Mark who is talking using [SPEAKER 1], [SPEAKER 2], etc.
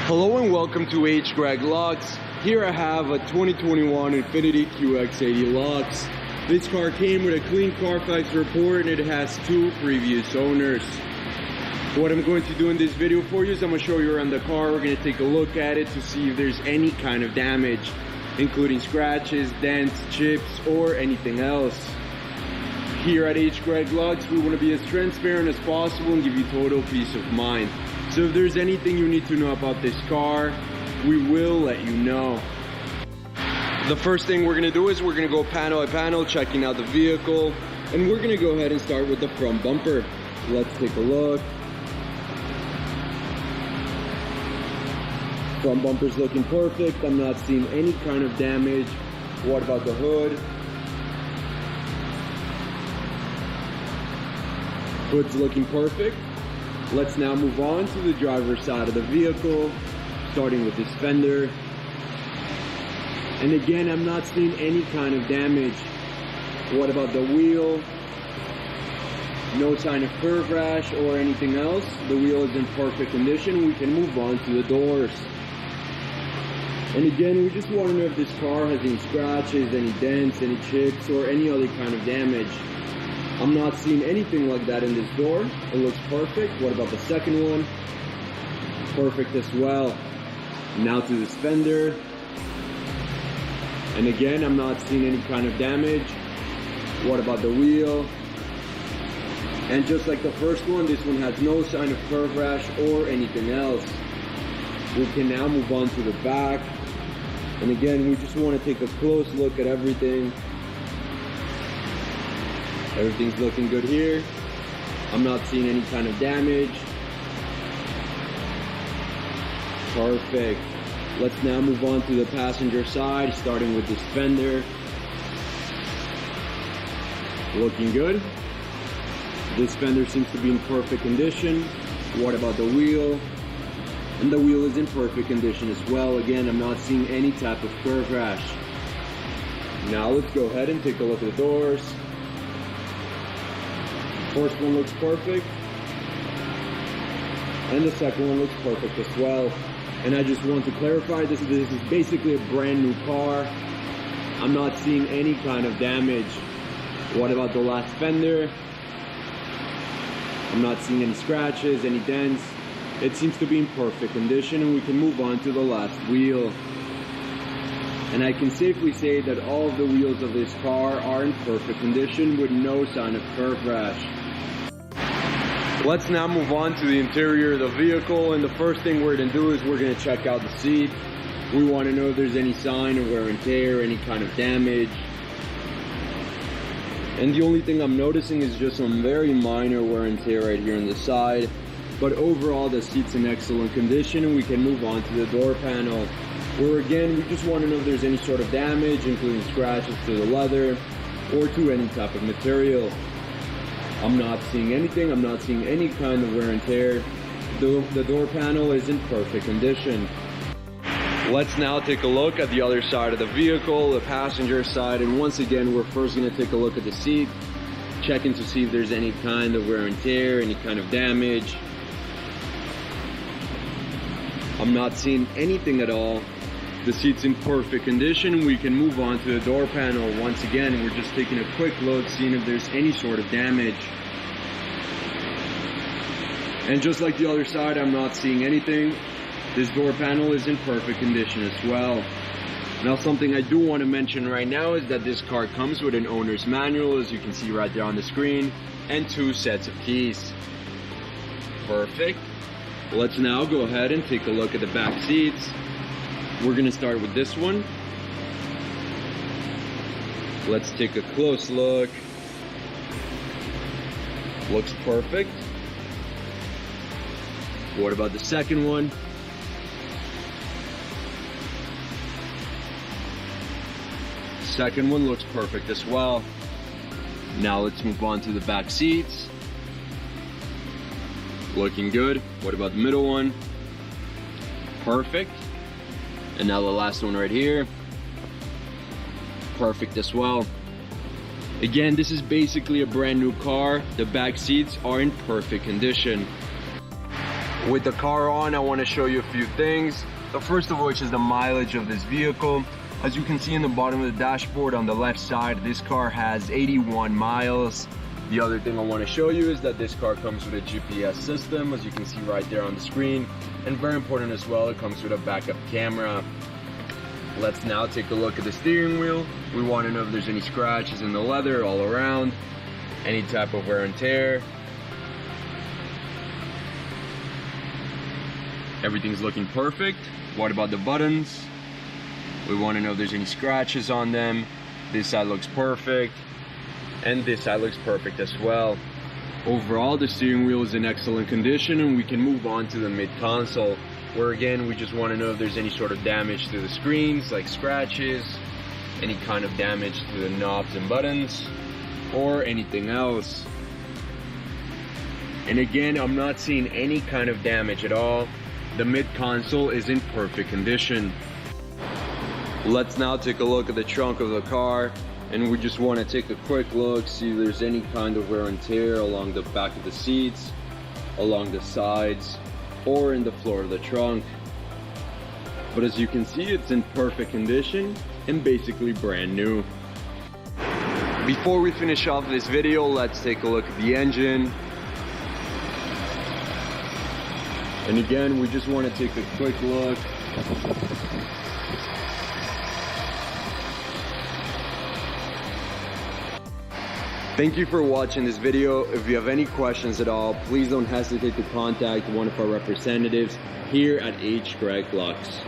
[SPEAKER 1] Hello and welcome to Luxe. Here I have a 2021 Infiniti QX80 Luxe. This car came with a clean Carfax report and it has 2 previous owners. What I'm going to do in this video for you is I'm going to show you around the car. We're going to take a look at it to see if there's any kind of damage, including scratches, dents, chips, or anything else. Here at Luxe, we want to be as transparent as possible and give you total peace of mind. So if there's anything you need to know about this car, we will let you know. The first thing we're going to do is we're going to go panel by panel, checking out the vehicle. And we're going to go ahead and start with the front bumper. Let's take a look. Front bumper's looking perfect. I'm not seeing any kind of damage. What about the hood? Hood's looking perfect. Let's now move on to the driver's side of the vehicle, starting with this fender. And again, I'm not seeing any kind of damage. What about the wheel? No sign of curve rash or anything else. The wheel is in perfect condition. We can move on to the doors. And again, we just want to know if this car has any scratches, any dents, any chips, or any other kind of damage. I'm not seeing anything like that in this door. It looks perfect. What about the second one? Perfect as well. Now to this fender. And again, I'm not seeing any kind of damage. What about the wheel? And just like the first one, this one has no sign of curve rash or anything else. We can now move on to the back. And again, we just want to take a close look at everything. Everything's looking good here. I'm not seeing any kind of damage. Perfect. Let's now move on to the passenger side, starting with this fender. Looking good. This fender seems to be in perfect condition. What about the wheel? And the wheel is in perfect condition as well. Again, I'm not seeing any type of curve rash. Now let's go ahead and take a look at the doors. First one looks perfect, and the second one looks perfect as well. And I just want to clarify, this is basically a brand new car. I'm not seeing any kind of damage. What about the last fender? I'm not seeing any scratches, any dents. It seems to be in perfect condition, and we can move on to the last wheel. And I can safely say that all of the wheels of this car are in perfect condition with no sign of curve rash. Let's now move on to the interior of the vehicle, and the first thing we're going to do is we're going to check out the seat. We want to know if there's any sign of wear and tear, any kind of damage. And the only thing I'm noticing is just some very minor wear and tear right here on the side. But overall, the seat's in excellent condition, and we can move on to the door panel, where again, we just want to know if there's any sort of damage, including scratches to the leather or to any type of material. I'm not seeing anything. I'm not seeing any kind of wear and tear. The door panel is in perfect condition. Let's now take a look at the other side of the vehicle, the passenger side, and once again, we're first going to take a look at the seat, checking to see if there's any kind of wear and tear, any kind of damage. I'm not seeing anything at all. The seat's in perfect condition. We can move on to the door panel. Once again, we're just taking a quick look, seeing if there's any sort of damage. And just like the other side, I'm not seeing anything. This door panel is in perfect condition as well. Now, something I do want to mention right now is that this car comes with an owner's manual, as you can see right there on the screen, and 2 sets of keys. Perfect. Let's now go ahead and take a look at the back seats. We're going to start with this one. Let's take a close look. Looks perfect. What about the second one? Second one looks perfect as well. Now let's move on to the back seats. Looking good. What about the middle one? Perfect. And now the last one right here. Perfect as well. Again, this is basically a brand new car. The back seats are in perfect condition. With the car on, I want to show you a few things. The first of which is the mileage of this vehicle. As you can see in the bottom of the dashboard on the left side, this car has 81 miles. The other thing I want to show you is that this car comes with a GPS system, as you can see right there on the screen. And very important as well, it comes with a backup camera. Let's now take a look at the steering wheel. We want to know if there's any scratches in the leather all around, any type of wear and tear. Everything's looking perfect. What about the buttons? We want to know if there's any scratches on them. This side looks perfect, and this side looks perfect as well. Overall, the steering wheel is in excellent condition, and we can move on to the mid console, where again we just want to know if there's any sort of damage to the screens, like scratches, any kind of damage to the knobs and buttons, or anything else. And again, I'm not seeing any kind of damage at all. The mid console is in perfect condition. Let's now take a look at the trunk of the car, and we just want to take a quick look, see if there's any kind of wear and tear along the back of the seats, along the sides, or in the floor of the trunk. But as you can see, it's in perfect condition and basically brand new. Before we finish off this video, let's take a look at the engine. And again, we just want to take a quick look. Thank you for watching this video. If you have any questions at all, please don't hesitate to contact one of our representatives here at H. Greg Luxe.